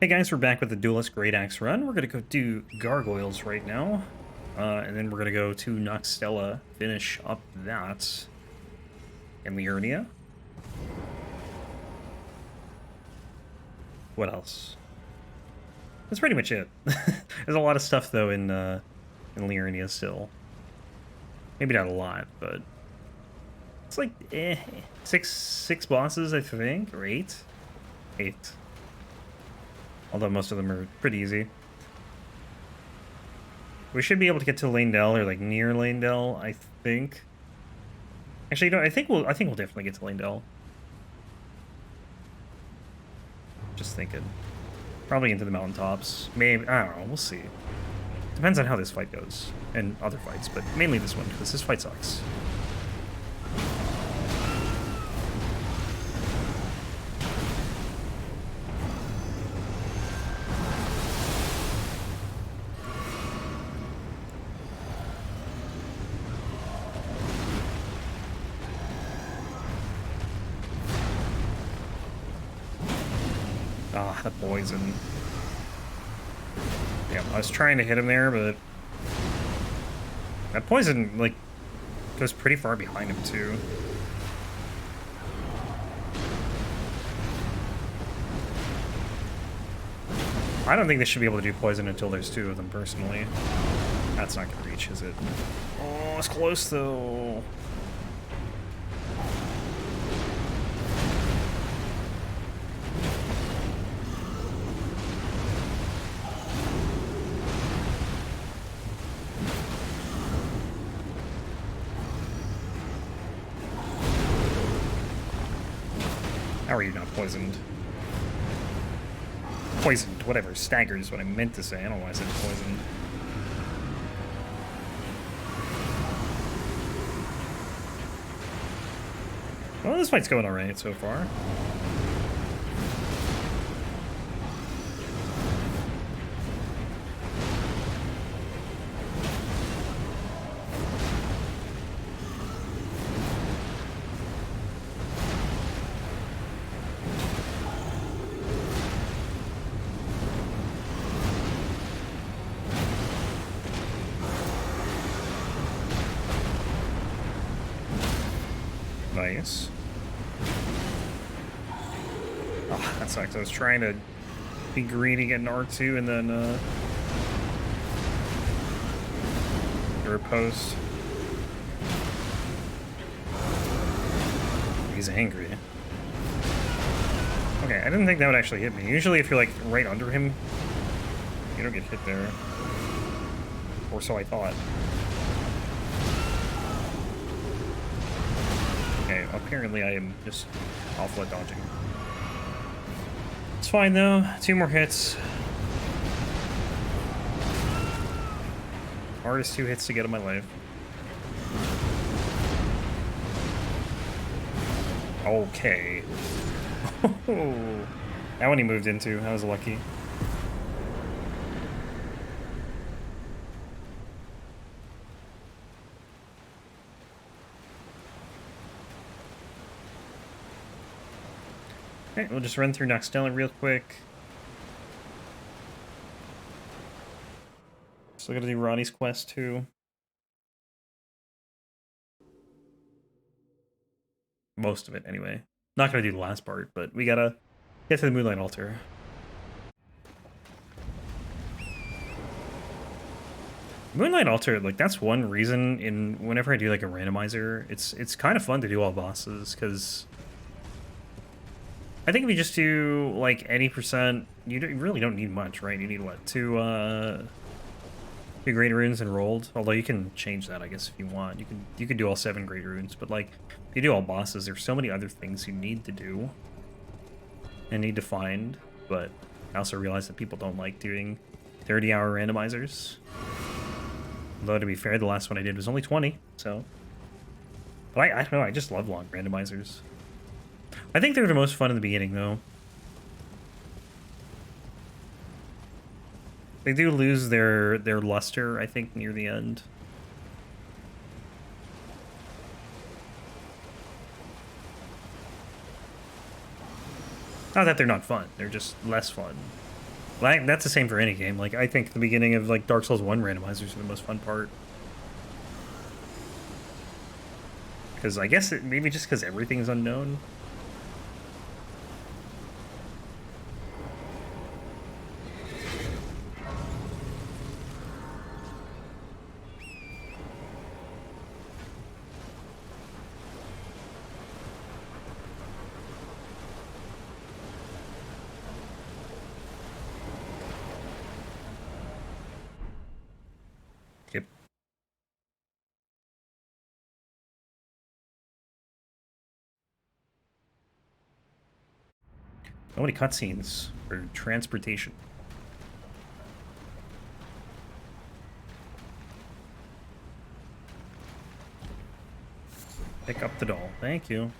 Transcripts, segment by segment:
Hey guys, we're back with the Duelist Greataxe run. We're going to go do Gargoyles right now. And then we're going to go to Nokstella, finish up that. And Liurnia. What else? That's pretty much it. There's a lot of stuff though in Liurnia still. Maybe not a lot, but it's like six bosses, I think, or eight. Although most of them are pretty easy. We should be able to get to Landell or like near Landell, I think. Actually, no, I think we'll definitely get to Landell. Just thinking. Probably into the mountaintops. Maybe, I don't know, we'll see. Depends on how this fight goes. And other fights, but mainly this one, because this fight sucks. Ah, that poison. Yeah, I was trying to hit him there, but that poison, like, goes pretty far behind him, too. I don't think they should be able to do poison until there's two of them, personally. That's not gonna reach, is it? Oh, it's close, though. How are you not poisoned? Poisoned, whatever. Staggered is what I meant to say. I don't know why I said poisoned. Well, this fight's going alright so far. Nice. Oh, that sucks. I was trying to be greedy, get an R2, and then, do a post. He's angry. Okay, I didn't think that would actually hit me. Usually if you're, like, right under him, you don't get hit there. Or so I thought. Okay, apparently I am just awful at dodging. It's fine though, 2 more hits. Hardest 2 hits to get in my life. Okay. That one he moved into, I was lucky. Okay, we'll just run through Nokstella real quick. Still gotta do Ronnie's quest too. Most of it, anyway. Not gonna do the last part, but we gotta get to the Moonlight Altar. Moonlight Altar, like, that's one reason whenever I do like a randomizer, it's kind of fun to do all bosses, because I think if you just do, like, any percent, you really don't need much, right? You need, what, two great runes enrolled? Although you can change that, I guess, if you want. You can do all 7 great runes, but, like, if you do all bosses, there's so many other things you need to do and need to find, but I also realize that people don't like doing 30-hour randomizers. Although, to be fair, the last one I did was only 20, so... But I don't know, I just love long randomizers. I think they're the most fun in the beginning, though. They do lose their luster, I think, near the end. Not that they're not fun, they're just less fun. That's the same for any game. Like, I think the beginning of, like, Dark Souls 1 randomizers are the most fun part. Because I guess maybe just because everything is unknown. Yep. So many cutscenes for transportation. Pick up the doll. Thank you.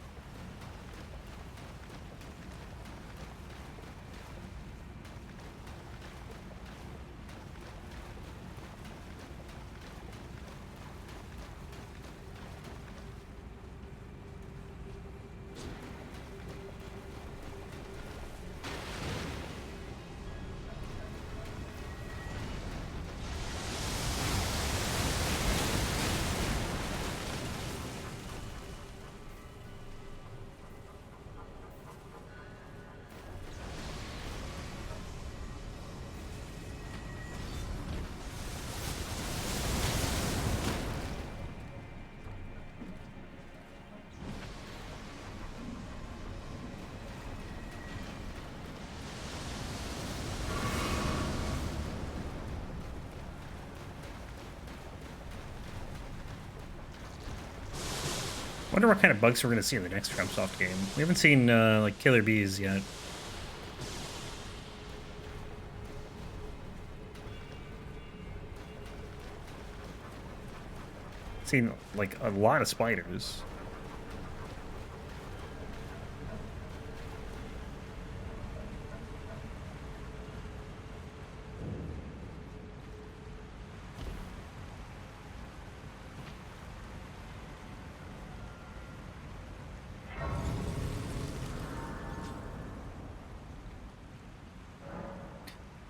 Wonder what kind of bugs we're going to see in the next FromSoft game. We haven't seen, like, killer bees yet. Seen, like, a lot of spiders.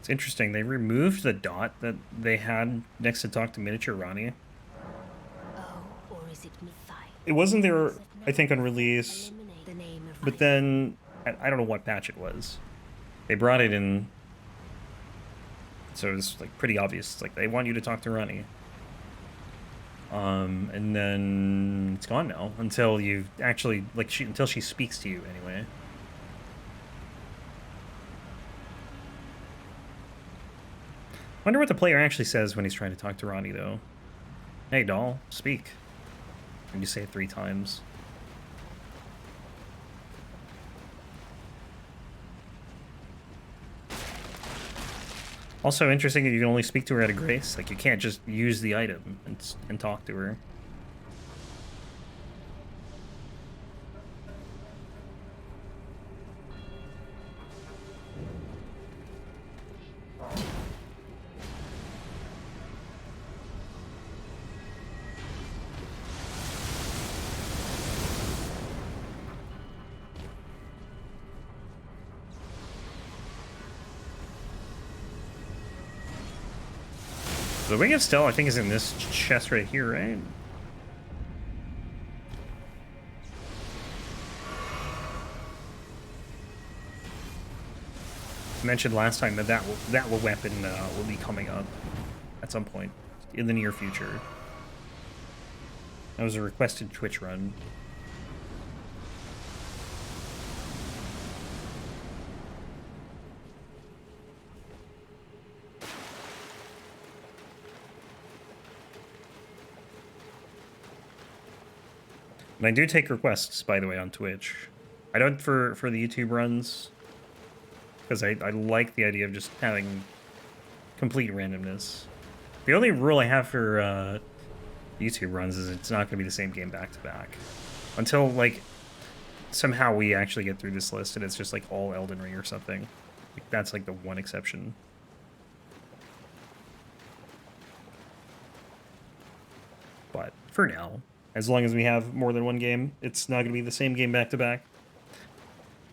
It's interesting. They removed the dot that they had next to talk to miniature Ronnie. Oh, or is it It wasn't there, I think, on release, but then I don't know what patch it was. They brought it in, so it was like pretty obvious. It's like they want you to talk to Ronnie. And then it's gone now until you actually until she speaks to you anyway. Wonder what the player actually says when he's trying to talk to Ronnie, though. Hey, doll, speak. And you say it 3 times. Also interesting that you can only speak to her at a grace. Like, you can't just use the item and talk to her. The Ring of Astel, I think, is in this chest right here, right? Mentioned last time that that weapon will be coming up at some point in the near future. That was a requested Twitch run. And I do take requests, by the way, on Twitch. I don't for the YouTube runs, because I like the idea of just having complete randomness. The only rule I have for YouTube runs is it's not going to be the same game back to back. Until, like, somehow we actually get through this list and it's just, like, all Elden Ring or something. Like, that's, like, the one exception. But, for now, as long as we have more than one game, it's not going to be the same game back to back.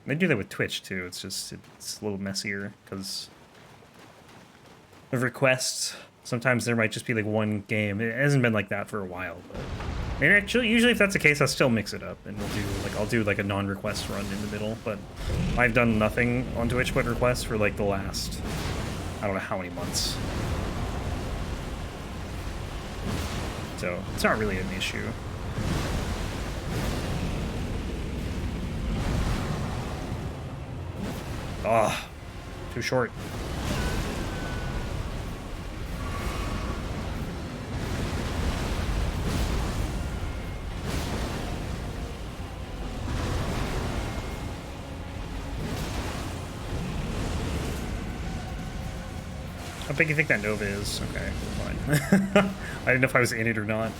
They do that with Twitch, too. It's just, it's a little messier, because of requests. Sometimes there might just be like one game. It hasn't been like that for a while, but and actually, usually if that's the case, I'll still mix it up and I'll do like a non-request run in the middle. But I've done nothing on Twitch but requests for like the last, I don't know how many months. So it's not really an issue. Ah, too short. How big do you think that Nova is? Okay, fine. I didn't know if I was in it or not.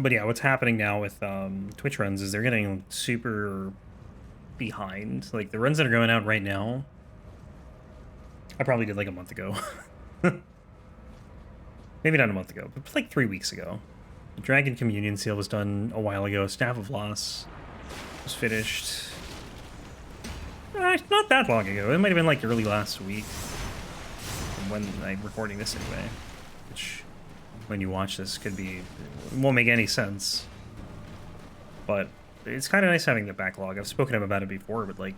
But yeah, what's happening now with Twitch runs is they're getting super behind. Like, the runs that are going out right now, I probably did like a month ago. Maybe not a month ago, but like 3 weeks ago. The Dragon Communion Seal was done a while ago. Staff of Loss was finished. Not that long ago. It might have been like early last week. When I'm recording this anyway. Which, when you watch this, could be... It won't make any sense. But it's kind of nice having the backlog. I've spoken about it before, but like...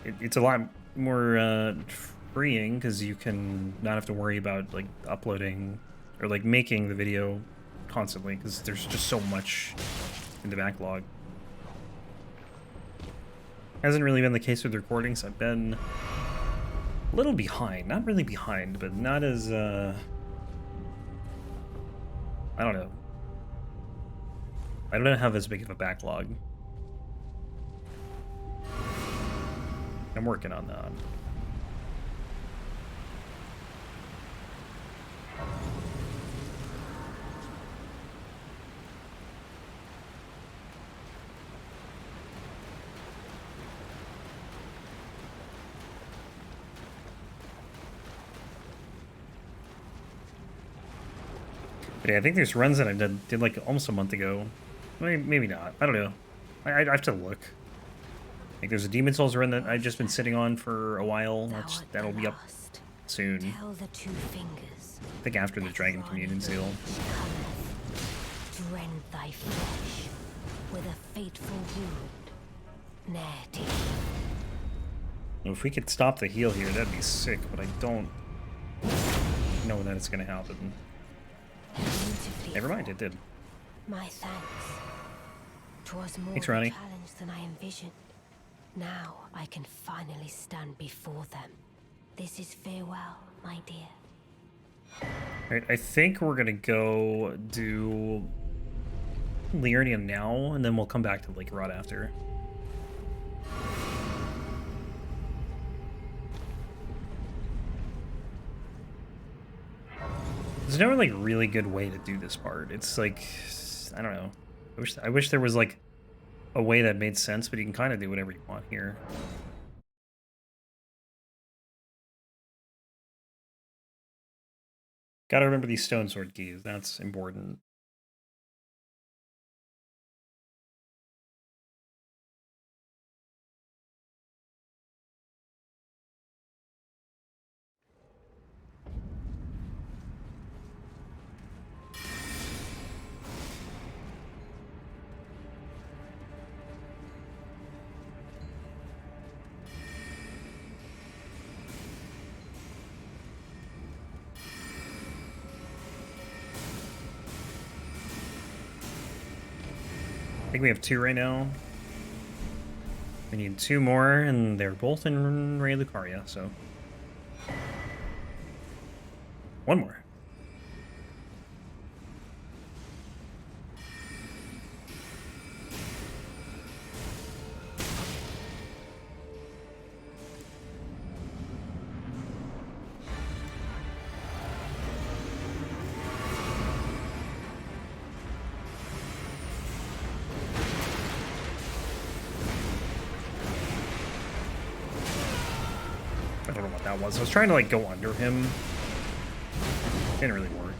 It's a lot more freeing, because you can not have to worry about like uploading or like making the video constantly, because there's just so much in the backlog. Hasn't really been the case with recordings. I've been a little behind. Not really behind, but not as I don't know. I don't have as big of a backlog. I'm working on that. But yeah, I think there's runs that I did like almost a month ago. Maybe not. I don't know. I have to look. Like there's a Demon Souls run that I've just been sitting on for a while. That'll be up soon. I think after the Dragon Communion Seal. Rend thy flesh with a fateful wound. If we could stop the heal here, that'd be sick, but I don't know that it's gonna happen. Never mind, it did. My thanks. 'Twas more Thanks, of a Ronnie. challenge than I envisioned. Now I can finally stand before them. This is farewell, my dear. Alright, I think we're gonna go do Liurnia now, and then we'll come back to Lake Rod after. There's no like really good way to do this part. It's like, I don't know. I wish there was like a way that made sense, but you can kind of do whatever you want here. Gotta remember these stone sword keys. That's important. I think we have 2 right now. We need 2 more, and they're both in Ray Lucaria, so... 1 more. what that was. I was trying to like go under him. Didn't really work.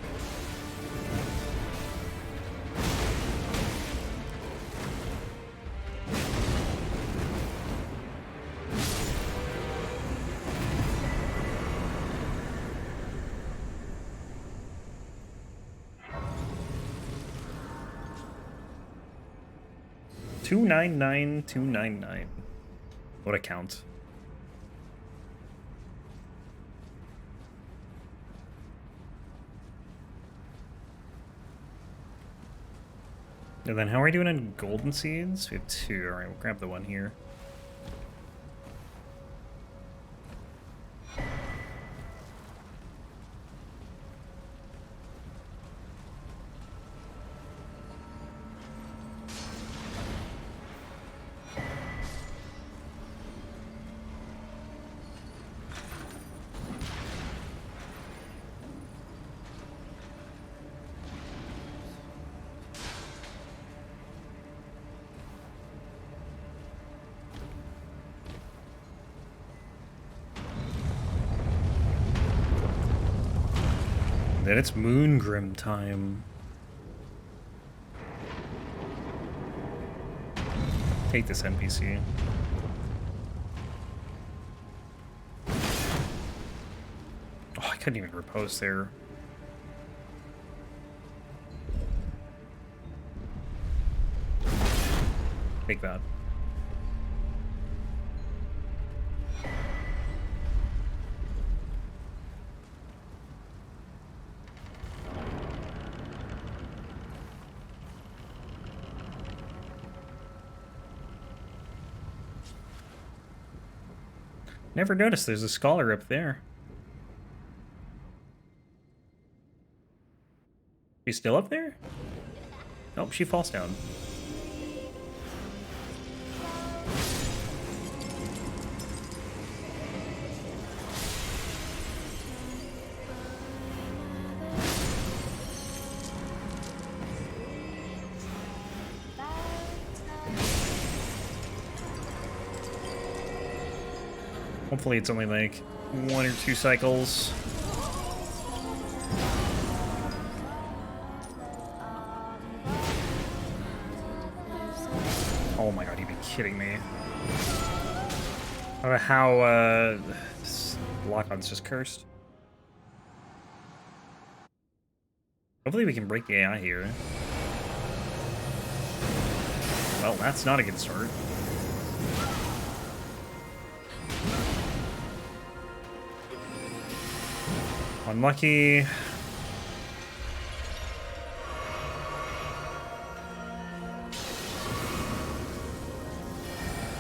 $299,299. What a count. And then how are we doing in golden seeds? We have 2. Alright, we'll grab the one here. Then it's Moongrim time. Take this NPC. Oh, I couldn't even repose there. Take that. Never noticed there's a scholar up there. She's still up there? Nope, she falls down. Hopefully it's only like 1 or 2 cycles. Oh my god, you'd be kidding me. I don't know how this lock-on's just cursed. Hopefully we can break the AI here. Well, that's not a good start. Unlucky.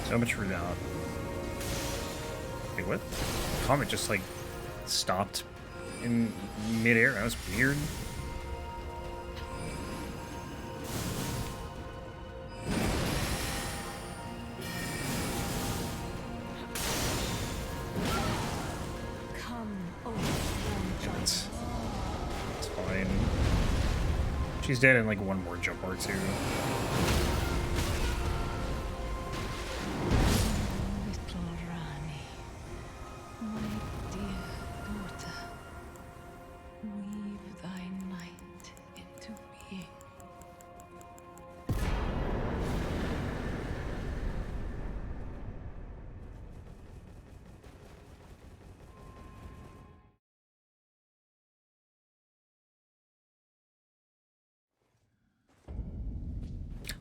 So much for that. Wait, what? The comet just like stopped in midair. That was weird. She's dead in like 1 more jump or 2.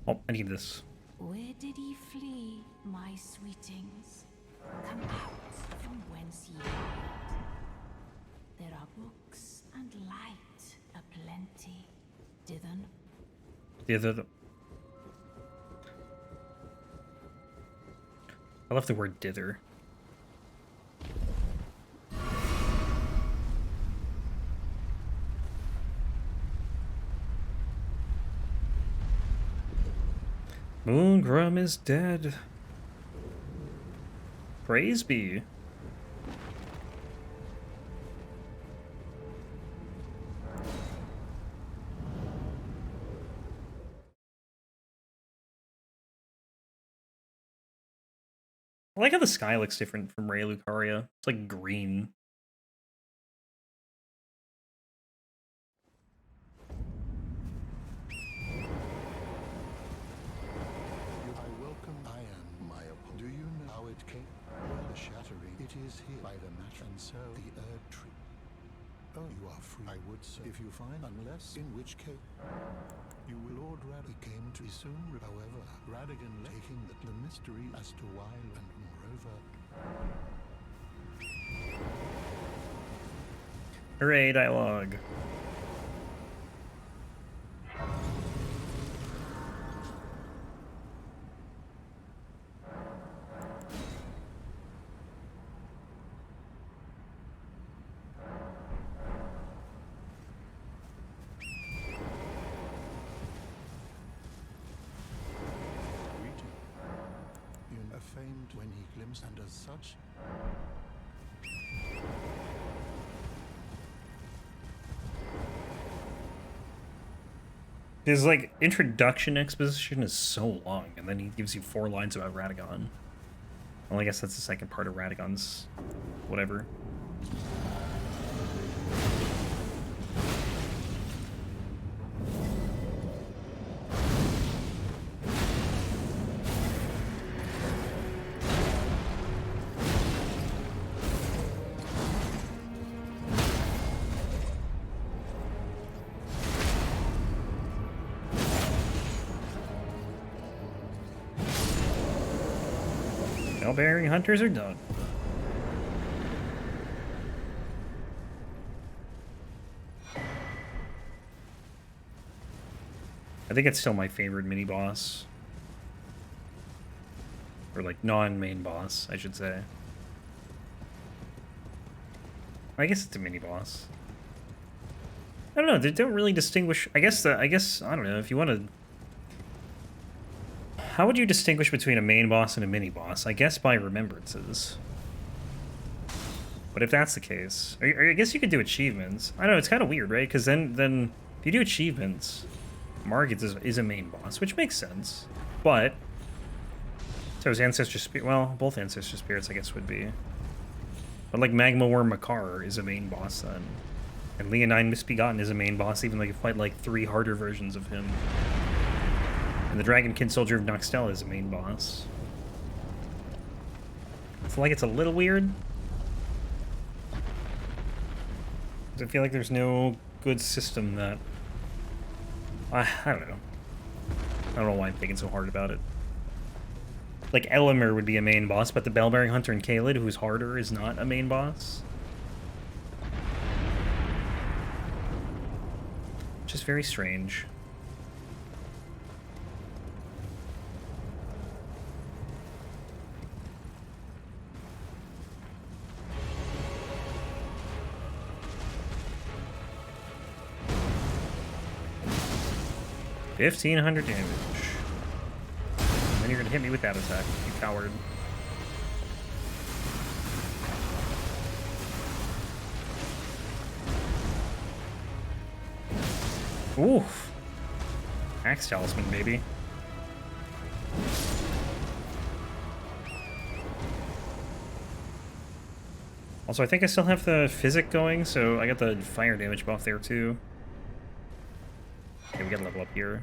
Oh, I need this. Where did ye flee, my sweetings? Come out from whence ye hide. There are books and light aplenty. Dither. I love the word dither. Moongrim is dead. Praise be. I like how the sky looks different from Ray Lucaria. It's like green. I welcome. I am my opponent. Do you know how it came? Well, the shattering. It is here by the match, and so the Erdtree. Oh, you are free. I would say if you find, unless in which case you will. Lord Radagon came to soon. However, Radagon taking the mystery as to why, and moreover. Hooray, dialogue. Famed when he glimpsed, and as such, his like introduction exposition is so long, and then he gives you 4 lines about Radagon. Well, I guess that's the second part of Radagon's whatever. Bearing hunters are done. I think it's still my favorite mini boss. Or like non-main boss, I should say. I guess it's a mini boss. I don't know, they don't really distinguish. I guess I don't know, if you want to. How would you distinguish between a main boss and a mini boss? I guess by remembrances. But if that's the case, or I guess you could do achievements. I don't know, it's kind of weird, right? Because then if you do achievements, Morgott is a main boss, which makes sense. But so his ancestor spirit, well, both ancestor spirits, I guess, would be. But like Magma Worm Makar is a main boss then, and Leonine Misbegotten is a main boss, even though you fight like 3 harder versions of him. And the Dragonkin Soldier of Nokstella is a main boss. It's like it's a little weird. I feel like there's no good system that... I don't know. I don't know why I'm thinking so hard about it. Like, Elimer would be a main boss, but the Bellbearing Hunter and Caelid, who's harder, is not a main boss. Which is very strange. $1,500 damage. And then you're gonna hit me with that attack, you coward. Oof. Axe Talisman, baby. Also, I think I still have the physic going, so I got the fire damage buff there too. Okay, we gotta level up here.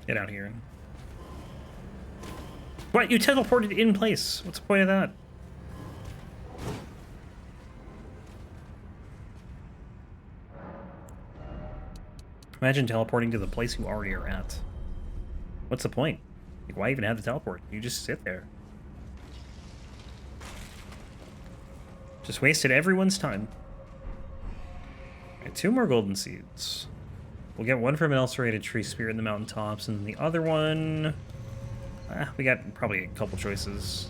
Get out here. What? You teleported in place. What's the point of that? Imagine teleporting to the place you already are at. What's the point? Like, why even have the teleport? You just sit there. Just wasted everyone's time. Alright, 2 more golden seeds. We'll get one from an ulcerated tree spear in the mountaintops, and the other one... we got probably a couple choices.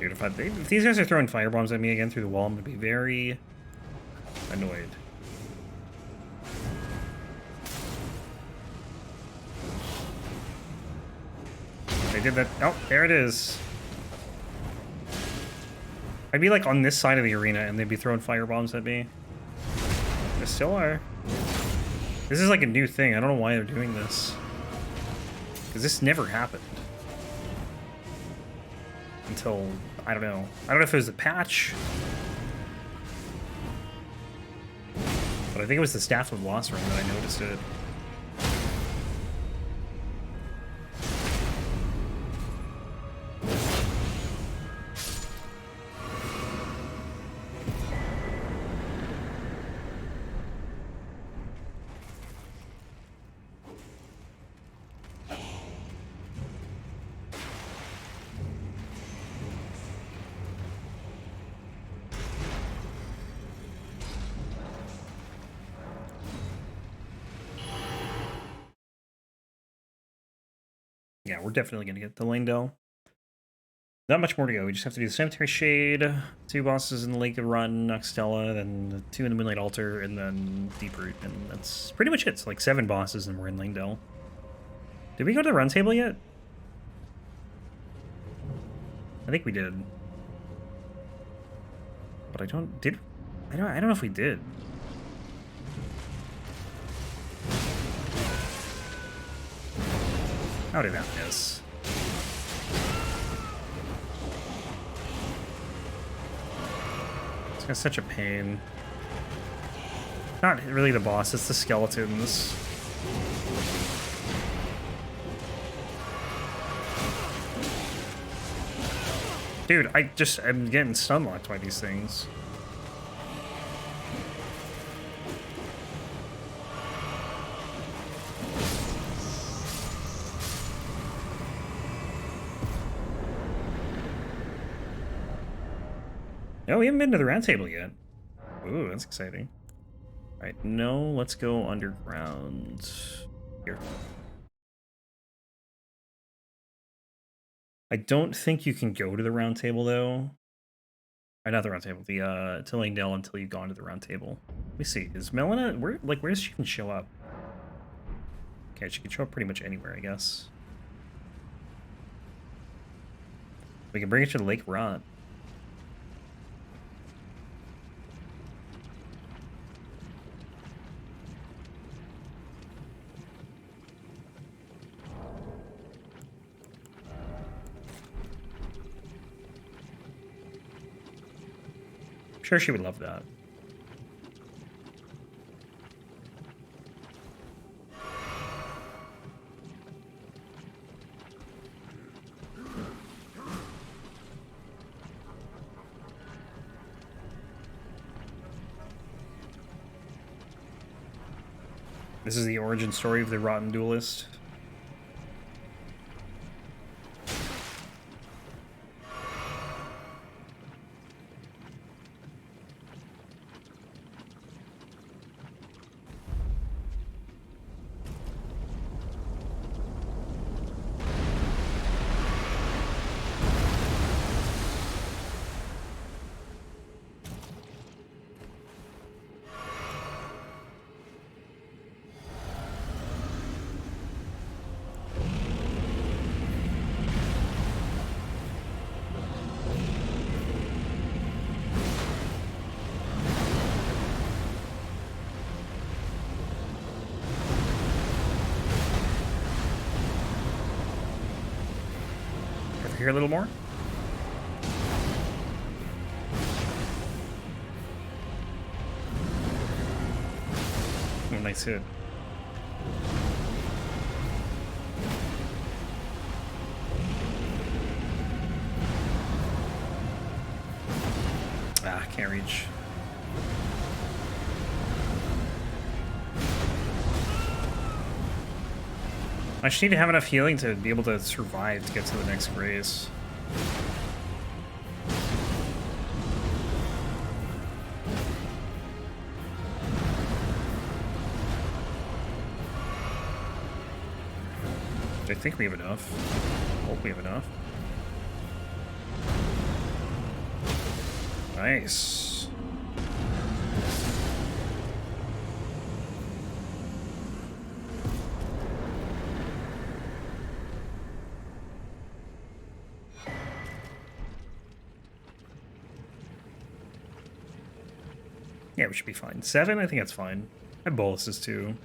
Dude, if these guys are throwing firebombs at me again through the wall, I'm gonna be very annoyed. They did that. Oh, there it is. I'd be like on this side of the arena and they'd be throwing firebombs at me. They still are. This is like a new thing. I don't know why they're doing this. Because this never happened. Until, I don't know. I don't know if it was the patch. But I think it was the Staff of Lost Ring that I noticed it. Yeah, we're definitely going to get the Langdell. Not much more to go. We just have to do the Cemetery Shade, 2 bosses in the Lake of Run, Nokstella, then the 2 in the Moonlight Altar, and then Deep Root. And that's pretty much it. It's like 7 bosses and we're in Langdell. Did we go to the Run Table yet? I think we did. But I don't know if we did. How did that miss? It's such a pain. Not really the boss, it's the skeletons. Dude, I'm getting stun locked by these things. Oh, we haven't been to the round table yet. Ooh, that's exciting. Alright, no, let's go underground. Here. I don't think you can go to the round table, though. Or not the round table, the, to Langdell until you've gone to the round table. Let me see, is Melina, where does she can show up? Okay, she can show up pretty much anywhere, I guess. We can bring it to the Lake Rot. Sure, she would love that. This is the origin story of the Rotten Duelist. here a little more. Oh, nice hit. Ah, can't reach. I just need to have enough healing to be able to survive to get to the next race. I think we have enough. Hope we have enough. Nice. Yeah, we should be fine. 7? I think that's fine. I have boluses too.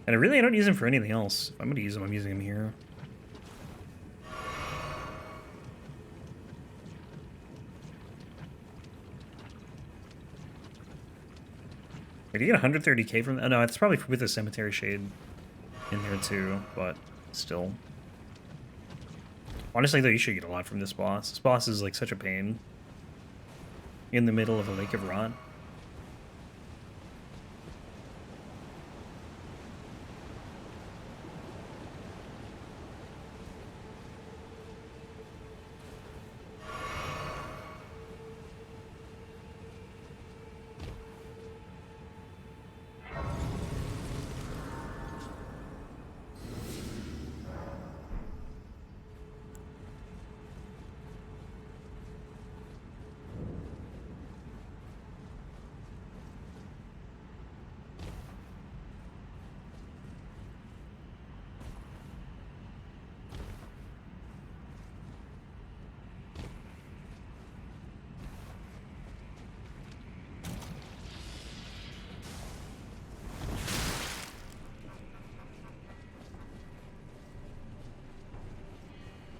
And I don't use him for anything else. If I'm gonna use him, I'm using him here. Did you get 130k from that? Oh, no, it's probably with the Cemetery Shade in there too, but still. Honestly, though, you should get a lot from this boss. This boss is like such a pain. In the middle of a lake of rot.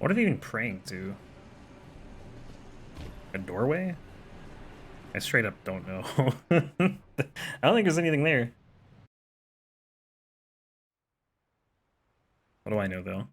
What are they even praying to? A doorway? I straight up don't know. I don't think there's anything there. What do I know, though?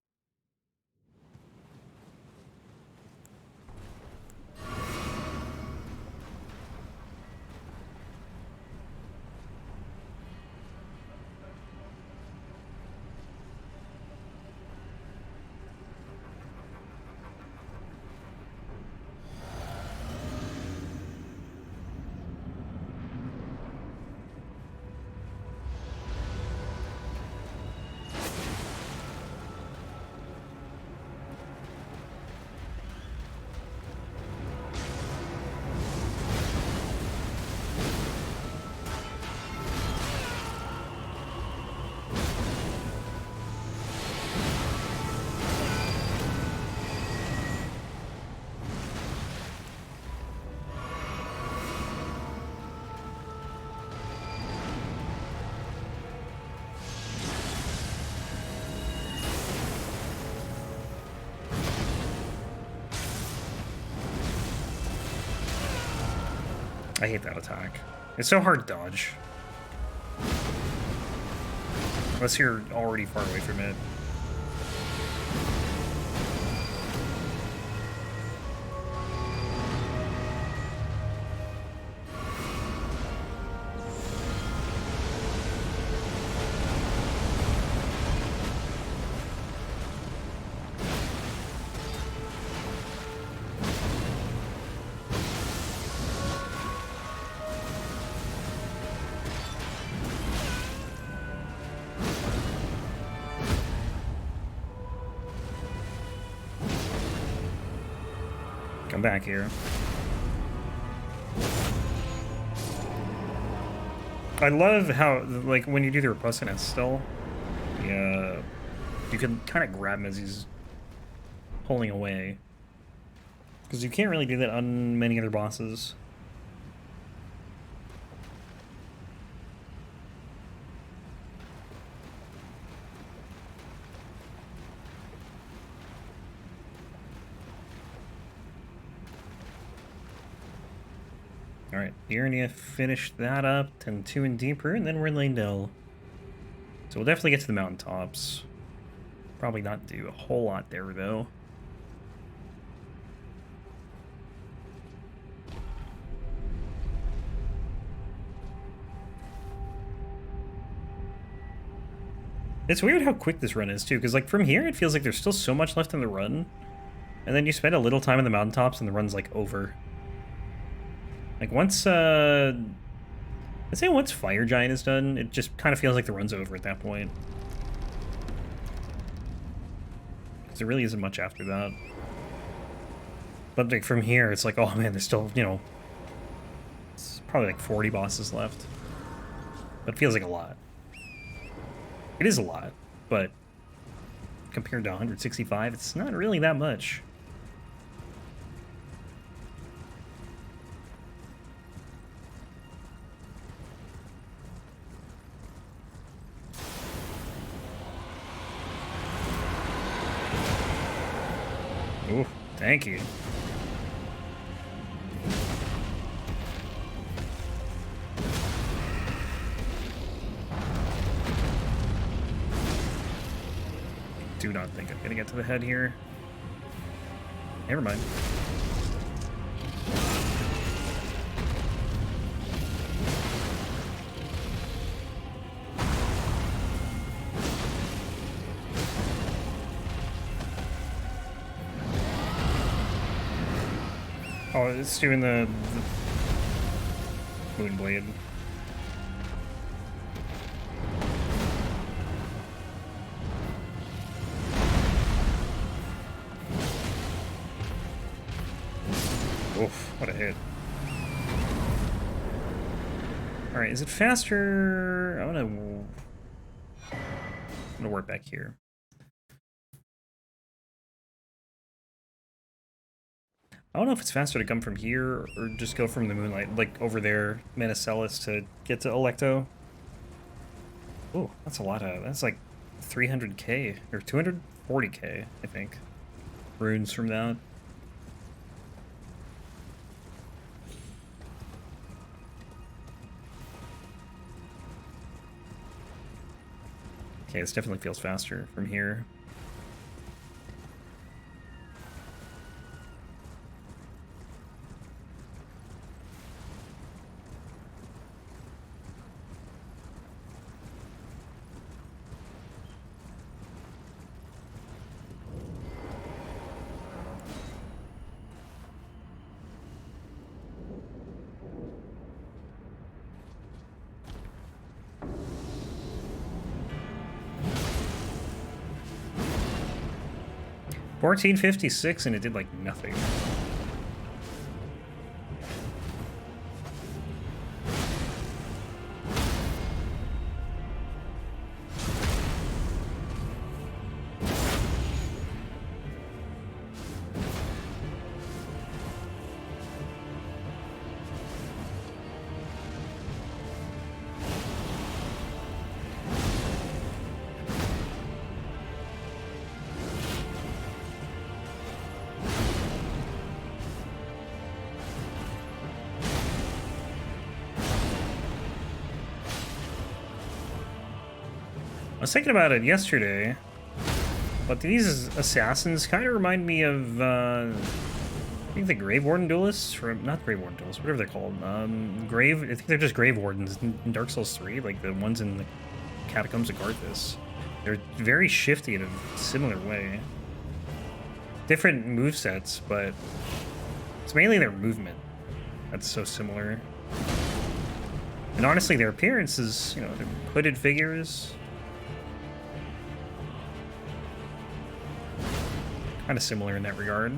I hate that attack. It's so hard to dodge. Unless you're already far away from it. Come back here. I love how, like, when you do the riposte in Astel, yeah, you can kind of grab him as he's pulling away. Because you can't really do that on many other bosses. Alright, Liurnia finished that up, 10-2 and deeper, and then we're in Leyndell. So we'll definitely get to the mountaintops. Probably not do a whole lot there, though. It's weird how quick this run is, too, because, like, from here, it feels like there's still so much left in the run. And then you spend a little time in the mountaintops, and the run's, like, over. Like, once, I'd say once Fire Giant is done, it just kind of feels like the run's over at that point. Because there really isn't much after that. But, like, from here, it's like, oh, man, there's still, you know, it's probably, like, 40 bosses left. But it feels like a lot. It is a lot, but compared to 165, it's not really that much. Ooh, thank you. Do not think I'm gonna get to the head here. Never mind. Oh, it's doing the Moonblade. Oof, what a hit. Alright, is it faster? I'm gonna work back here. I don't know if it's faster to come from here or just go from the Moonlight, like over there, Manicelis, to get to Alecto. Ooh, that's a lot of, that's like 300k, or 240k, I think, runes from that. Okay, this definitely feels faster from here. $14.56 and it did like nothing. I was thinking about it yesterday, but these assassins kind of remind me of, I think the Grave Warden Duelists, from, not Grave Warden Duelists, whatever they're called, I think they're just Grave Wardens in Dark Souls 3, like the ones in the Catacombs of Garthus. They're very shifty in a similar way. Different movesets, but it's mainly their movement that's so similar. And honestly, their appearance is, you know, they're hooded figures. Kind of similar in that regard.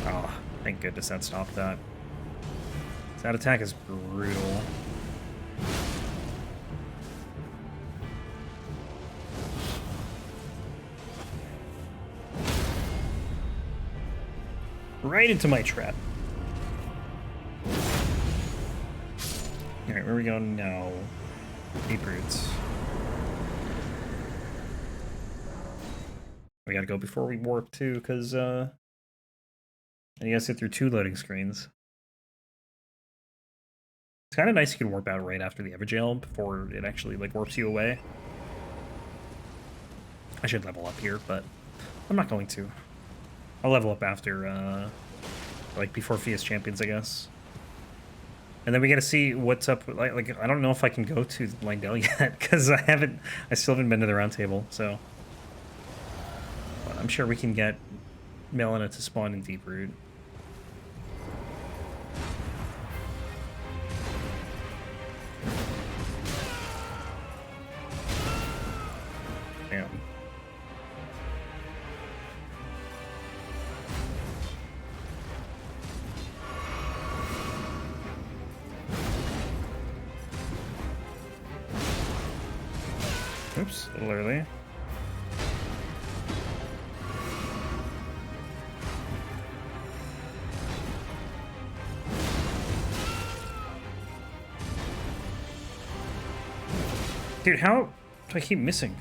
Oh, thank goodness that stopped that. That attack is brutal. Right into my trap. Alright, where are we going now? Deep Roots. We gotta go before we warp too, because and you gotta sit through 2 loading screens. It's kind of nice you can warp out right after the Evergaol before it actually like warps you away. I should level up here, but I'm not going to. I'll level up after, like before Fia's Champions, I guess. And then we gotta see what's up. Like I don't know if I can go to Lindell yet because I still haven't been to the round table. So but I'm sure we can get Melina to spawn in Deeproot. Damn. Oops, a little early. Dude, how do I keep missing?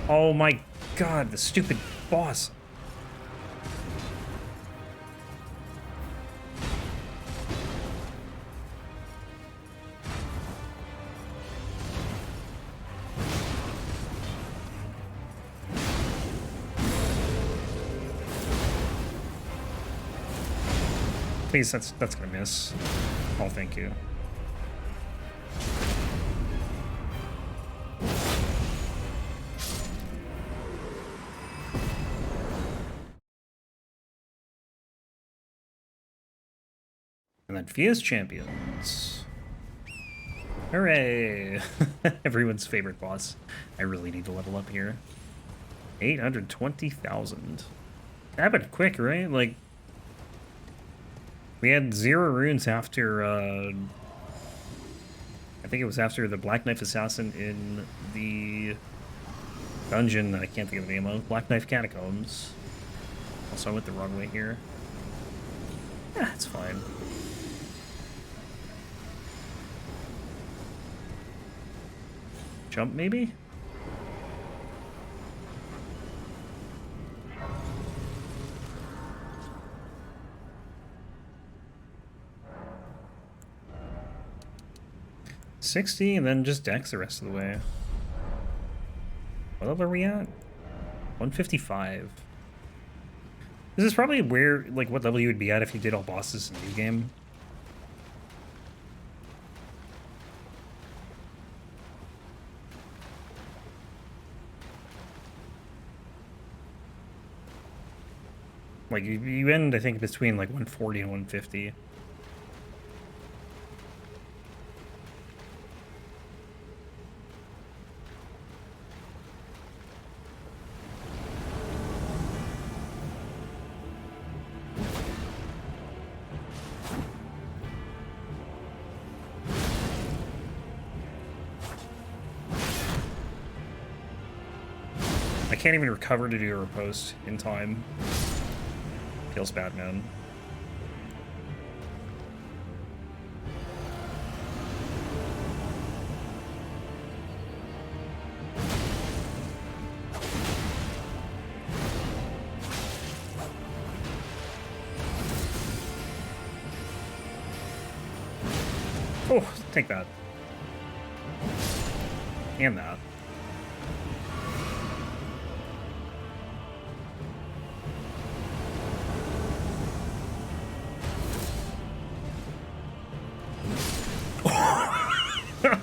Oh my god, the stupid boss. Please, that's gonna miss. Oh, thank you. And then Fia's Champions. Hooray! Everyone's favorite boss. I really need to level up here. 820,000. Happened quick, right? Like, we had 0 runes after, I think it was after the Black Knife Assassin in the dungeon that I can't think of the name of. Black Knife Catacombs. Also, I went the wrong way here. Yeah, it's fine. Jump, maybe? $60 and then just Dex the rest of the way. What level are we at? 155. This is probably where, like, what level you would be at if you did all bosses in the new game. Like, you end, I think, between, like, 140 and 150. I can't even recover to do a riposte in time. Feels bad, man. Oh, take that. And that.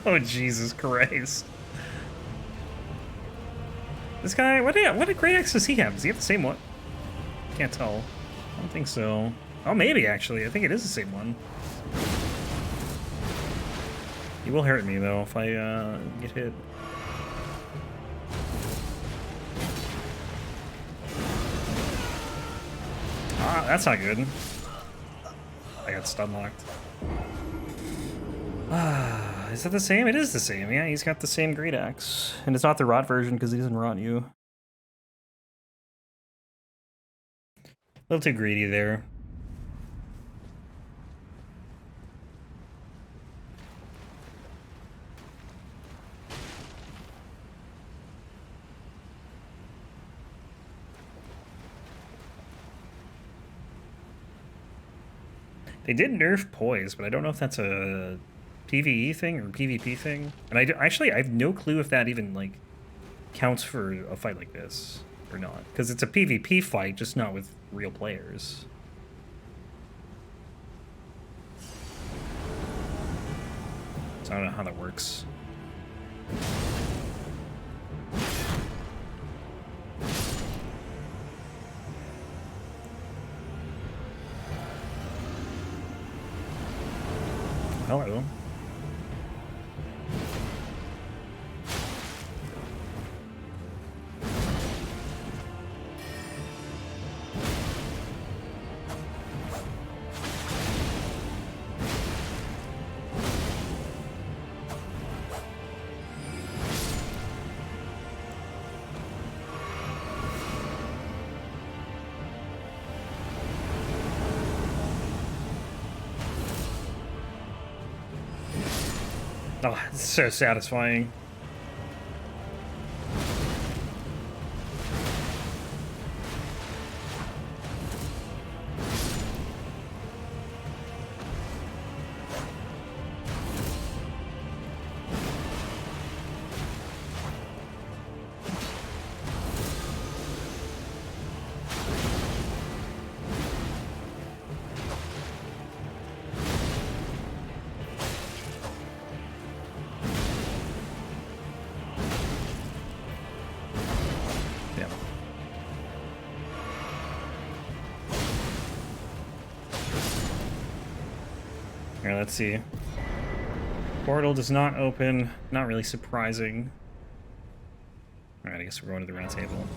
Oh, Jesus Christ. This guy, what Greataxe does he have? Does he have the same one? Can't tell. I don't think so. Oh, maybe, actually. I think it is the same one. He will hurt me, though, if I get hit. Ah, that's not good. I got stun locked. Ah, is that the same? It is the same. Yeah, he's got the same Greataxe. And it's not the rot version because he doesn't rot you. A little too greedy there. They did nerf poise, but I don't know if that's a PvE thing or PvP thing. And actually, I have no clue if that even, like, counts for a fight like this or not. Because it's a PvP fight, just not with real players. So I don't know how that works. Hello. Oh, it's so satisfying. Here, let's see. Portal does not open. Not really surprising. Alright, I guess we're going to the round table.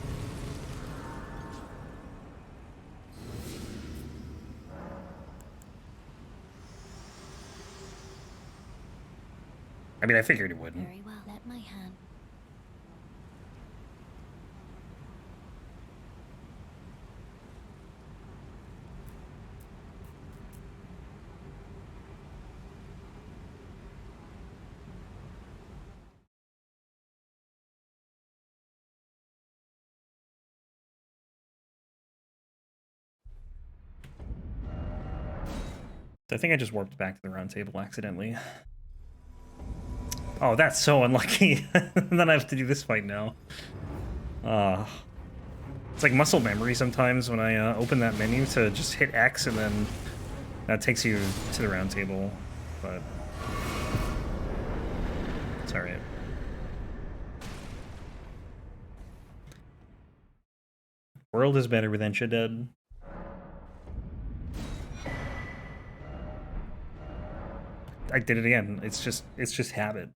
I mean, I figured it wouldn't. Very well. Let my hand. I think I just warped back to the round table accidentally. Oh, that's so unlucky. Then I have to do this fight now. It's like muscle memory sometimes when I open that menu to just hit X and then that takes you to the round table. But it's alright. World is better with Ensha dead. I did it again. It's just habit.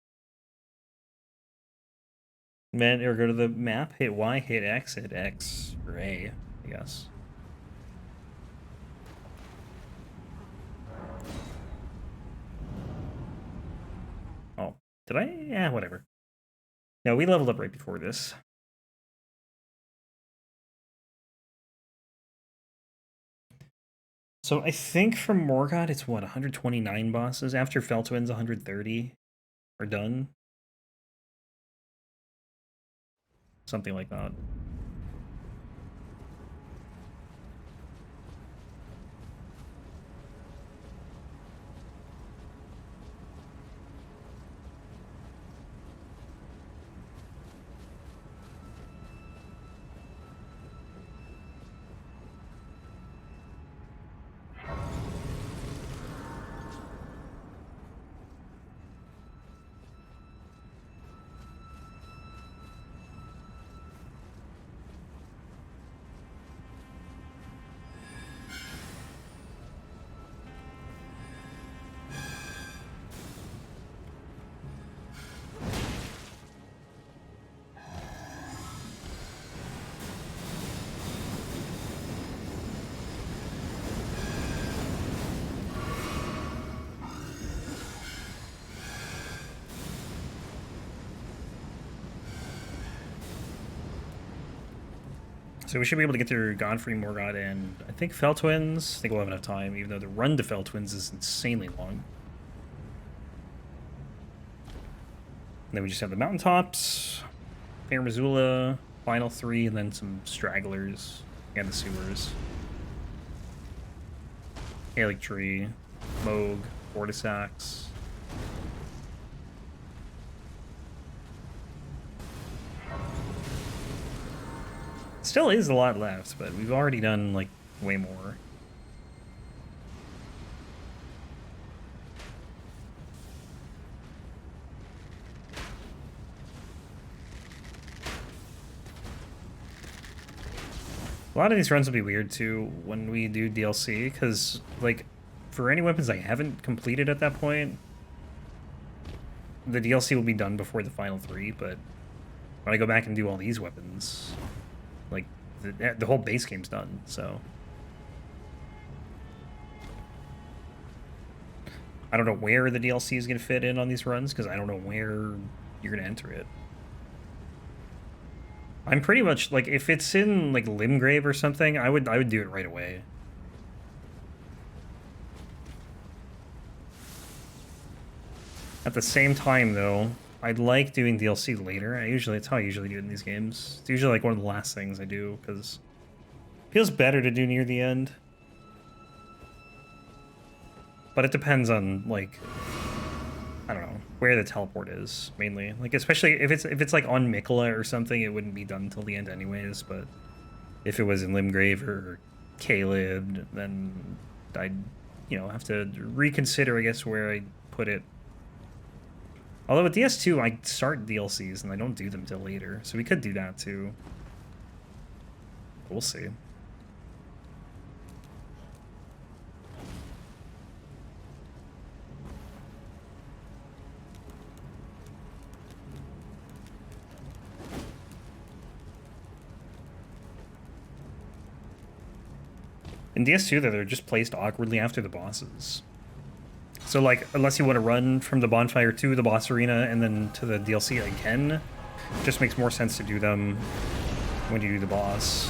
Man, or go to the map, hit Y, hit X or A, I guess. Oh, did I? Yeah, whatever. No, we leveled up right before this. So I think for Morgott, it's what, 129 bosses? After Feltwin's 130 are done? Something like that. So we should be able to get through Godfrey, Morgott, and I think Feltwins. I think we'll have enough time, even though the run to Feltwins is insanely long. And then we just have the mountaintops, Fair Missoula, final 3, and then some stragglers and the sewers. Erdtree, Moog, Vortisax. Still is a lot left, but we've already done, like, way more. A lot of these runs will be weird, too, when we do DLC, because, like, for any weapons I haven't completed at that point, the DLC will be done before the final 3, but when I go back and do all these weapons, like, the whole base game's done, so... I don't know where the DLC is going to fit in on these runs, because I don't know where you're going to enter it. I'm pretty much, like, if it's in, like, Limgrave or something, I would do it right away. At the same time, though, I'd like doing DLC later. That's how I usually do it in these games. It's usually, like, one of the last things I do, because it feels better to do near the end. But it depends on, like, I don't know, where the teleport is, mainly. Like, especially if it's like on Mikula or something, it wouldn't be done until the end anyways, but if it was in Limgrave or Caelid, then I'd, you know, have to reconsider, I guess, where I put it. Although with DS2, I start DLCs and I don't do them till later, so we could do that too. We'll see. In DS2, though, they're just placed awkwardly after the bosses. So, like, unless you want to run from the bonfire to the boss arena and then to the DLC again, it just makes more sense to do them when you do the boss.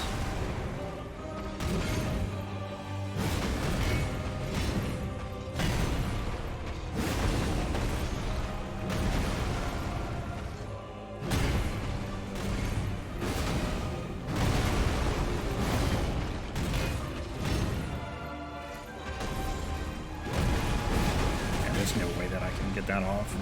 That off.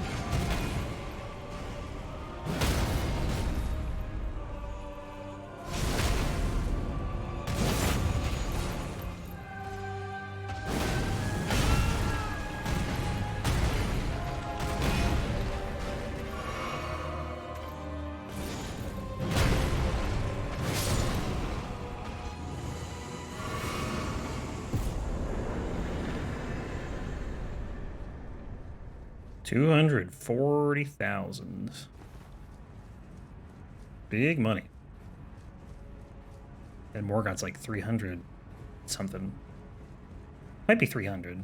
$240,000. Big money. And Morgott's like 300 something. Might be 300.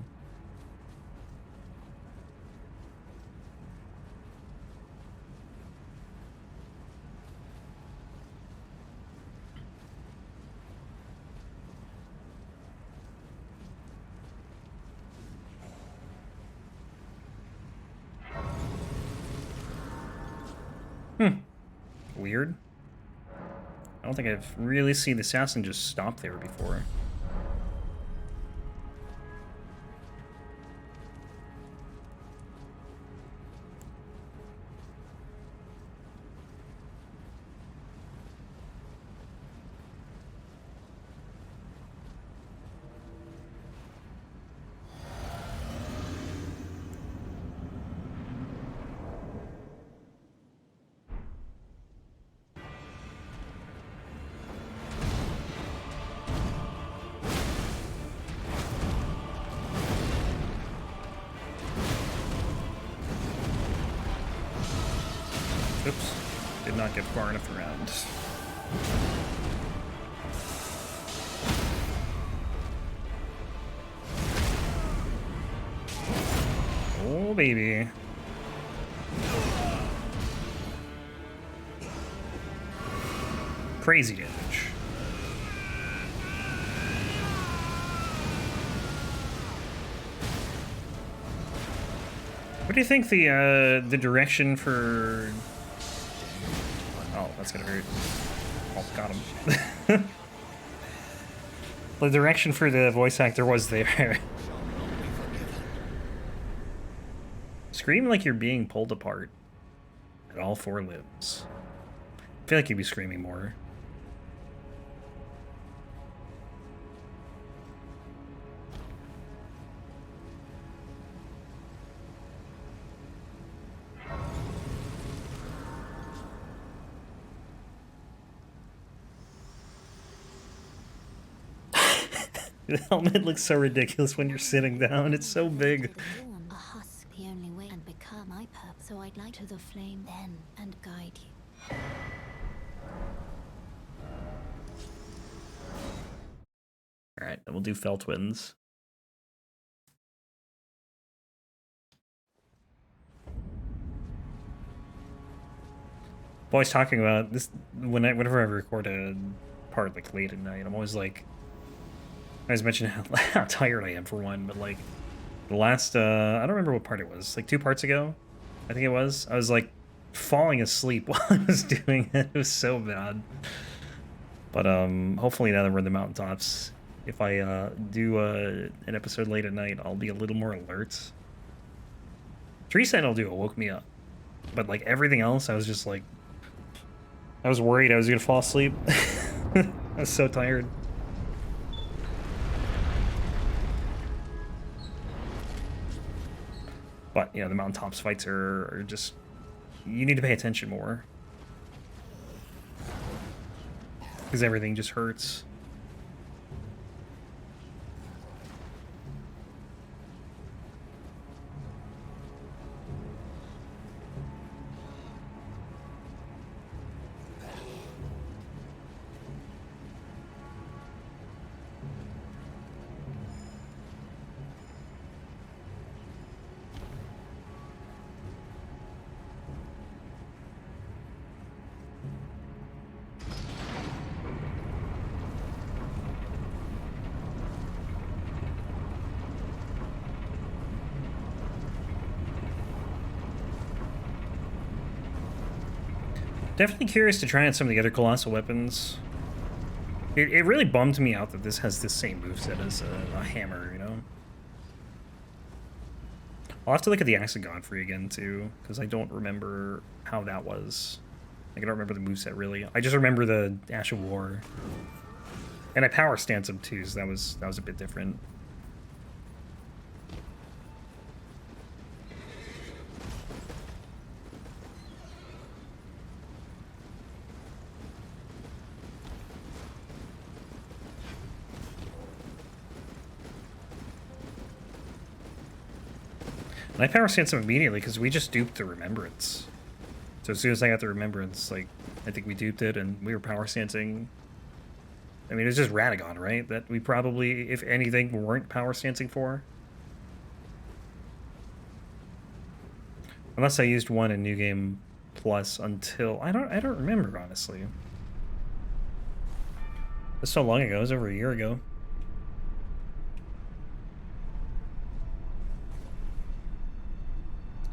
Weird. I don't think I've really seen the assassin just stop there before. Oops. Did not get far enough around. Oh, baby. Crazy damage. What do you think the direction for... Oh, that's gonna hurt. Oh, got him. The direction for the voice actor was there. Scream like you're being pulled apart at all four limbs. I feel like you'd be screaming more. The helmet looks so ridiculous when you're sitting down. It's so big. A husk, the only way, and become my purpose. So I'd light to the flame then and guide you. Alright, then we'll do Fell Twins. I'm always talking about this whenever I record a part like late at night. I'm always like, I was mentioning how tired I am for one, but like the last I don't remember what part it was, like 2 parts ago, I think it was. I was like falling asleep while I was doing it. It was so bad. But hopefully now that we're in the mountaintops, if I do an episode late at night, I'll be a little more alert. Tree Sentinel Duo woke me up, but like everything else, I was just like, I was worried I was gonna fall asleep. I was so tired. But, you know, the mountaintops fights are just... You need to pay attention more. Because everything just hurts. Definitely curious to try out some of the other colossal weapons. It really bummed me out that this has the same moveset as a hammer, you know? I'll have to look at the Axe of Godfrey again, too, because I don't remember how that was. Like, I don't remember the moveset, really. I just remember the Ash of War. And I power stance him, too, so that was a bit different. And I power stance him immediately because we just duped the Remembrance. So as soon as I got the Remembrance, like, I think we duped it and we were power stancing. I mean, it was just Radagon, right? That we probably, if anything, weren't power stancing for. Unless I used one in New Game Plus until... I don't remember, honestly. It was so long ago. It was over a year ago.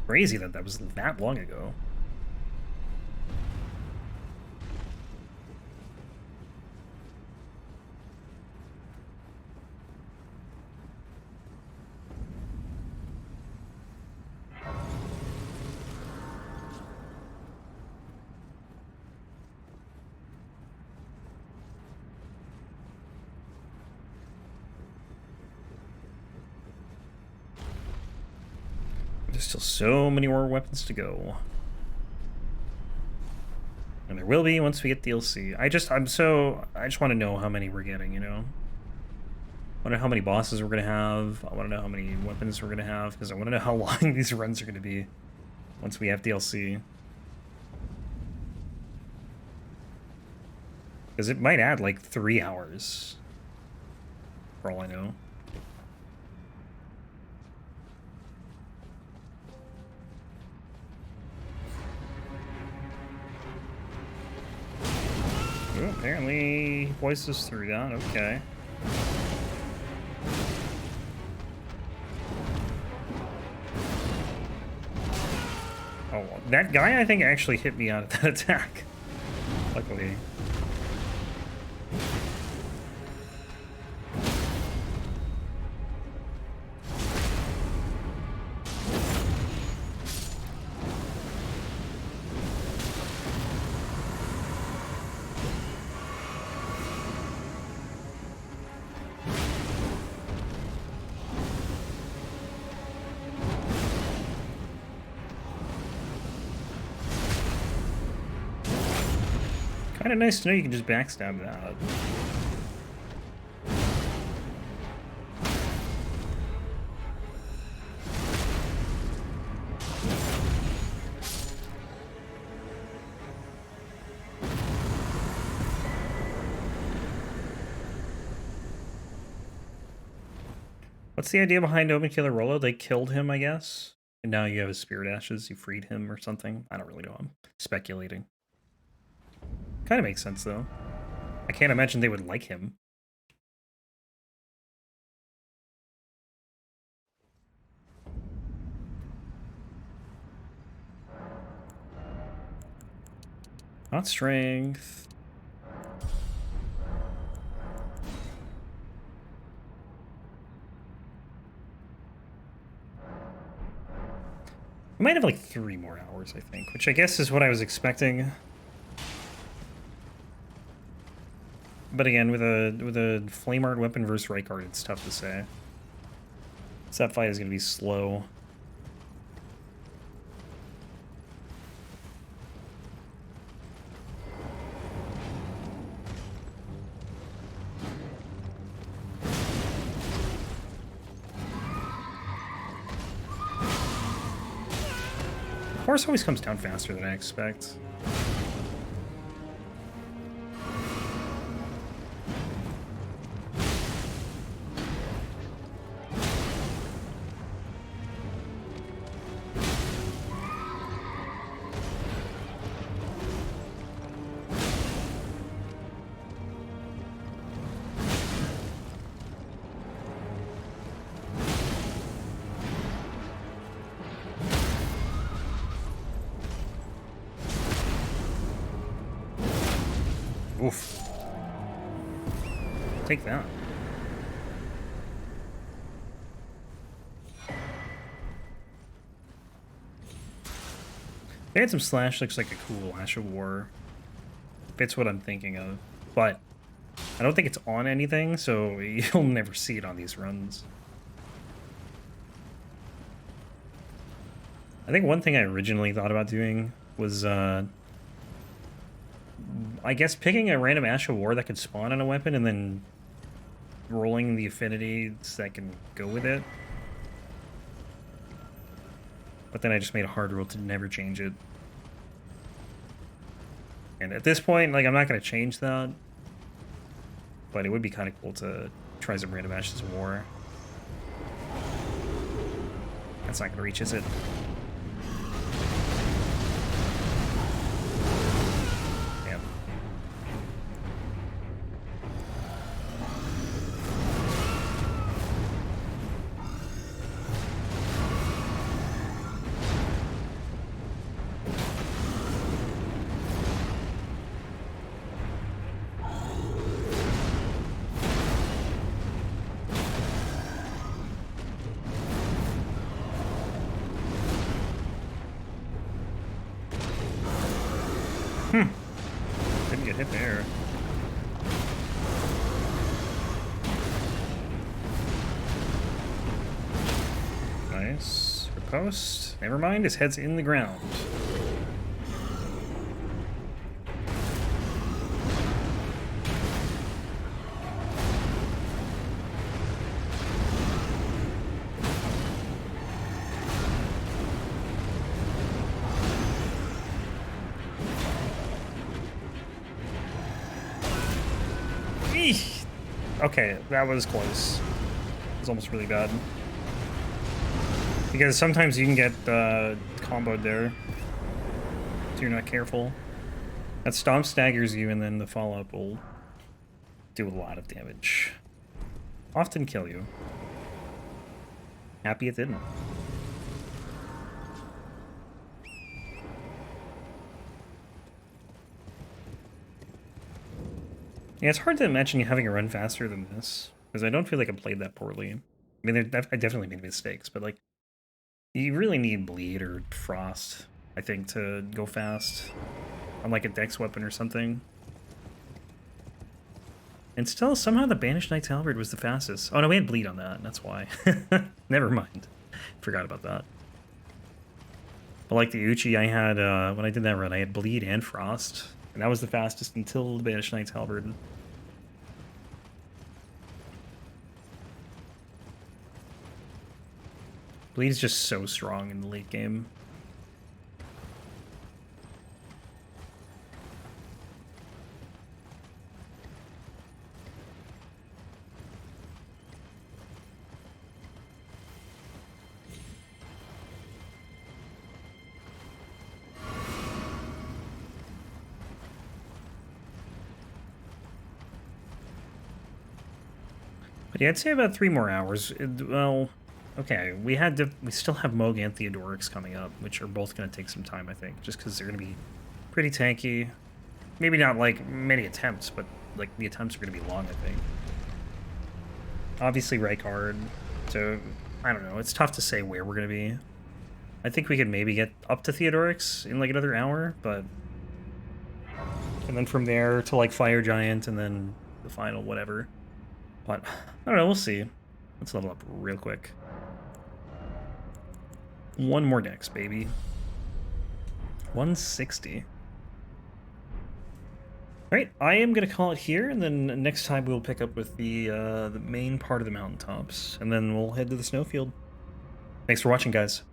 Crazy that was that long ago. There's still so many more weapons to go. And there will be once we get DLC. I just want to know how many we're getting, you know? I want to know how many bosses we're going to have. I want to know how many weapons we're going to have, because I want to know how long these runs are going to be once we have DLC. Because it might add like 3 hours, for all I know. Ooh, apparently he voices through that, okay. Oh, that guy I think actually hit me out of that attack. Luckily. Kind of nice to know you can just backstab that. What's the idea behind Omen Killer Rolo? They killed him, I guess. And now you have his spirit ashes. You freed him or something. I don't really know. I'm speculating. Kind of makes sense, though. I can't imagine they would like him. Not strength. We might have like 3 more hours, I think, which I guess is what I was expecting. But again, with a flame art weapon versus Rykard, it's tough to say. So that fight is going to be slow. Horse always comes down faster than I expect. Oof. Take that. Phantom Slash looks like a cool Ash of War. Fits what I'm thinking of. But I don't think it's on anything, so you'll never see it on these runs. I think one thing I originally thought about doing was I guess picking a random Ash of War that could spawn on a weapon and then rolling the affinities that can go with it. But then I just made a hard rule to never change it. And at this point, like, I'm not going to change that. But it would be kind of cool to try some random Ashes of War. That's not going to reach, is it? Didn't get hit there. Nice. Riposte. Never mind, his head's in the ground. Okay, that was close. It was almost really bad. Because sometimes you can get comboed there if you're not careful. That stomp staggers you, and then the follow-up will do a lot of damage. Often kill you. Happy it didn't. Yeah, it's hard to imagine you having a run faster than this, because I don't feel like I played that poorly. I mean, I definitely made mistakes, but, like, you really need Bleed or Frost, I think, to go fast, unlike a Dex weapon or something. And still, somehow the Banished Knight's Halberd was the fastest. Oh no, we had Bleed on that, that's why. Never mind. Forgot about that. But like the Uchi I had, when I did that run, I had Bleed and Frost. And that was the fastest until the Banished Knight's Halberd. Bleed's just so strong in the late game. But yeah, I'd say about 3 more hours. Well, okay, we still have Mohg and Theodorix coming up, which are both going to take some time, I think, just because they're going to be pretty tanky. Maybe not, like, many attempts, but, like, the attempts are going to be long, I think. Obviously, Rykard, so, I don't know, it's tough to say where we're going to be. I think we could maybe get up to Theodorix in, like, another hour, but... And then from there to, like, Fire Giant, and then the final whatever. But, I don't know, we'll see. Let's level up real quick. 1 more dex, baby. 160. Alright, I am going to call it here, and then next time we'll pick up with the main part of the mountaintops, and then we'll head to the snowfield. Thanks for watching, guys.